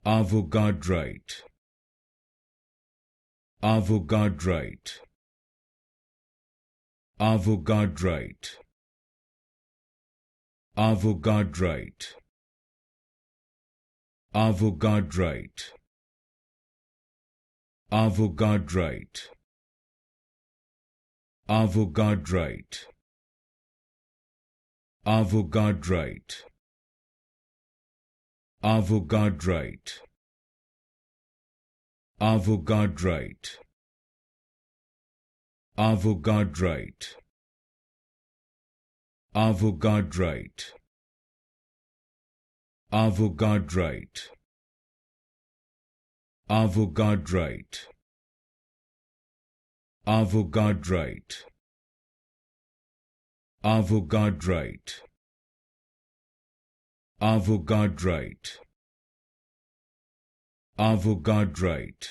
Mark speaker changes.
Speaker 1: Avogadrite, Avogadrite, Avogadrite, Avogadrite, Avogadrite, Avogadrite, Avogadrite, Avogadrite, Avogadrite, Avogadrite, Avogadrite, Avogadrite, Avogadrite, Avogadrite, Avogadrite, Avogadrite, Avogadrite, Avogadrite,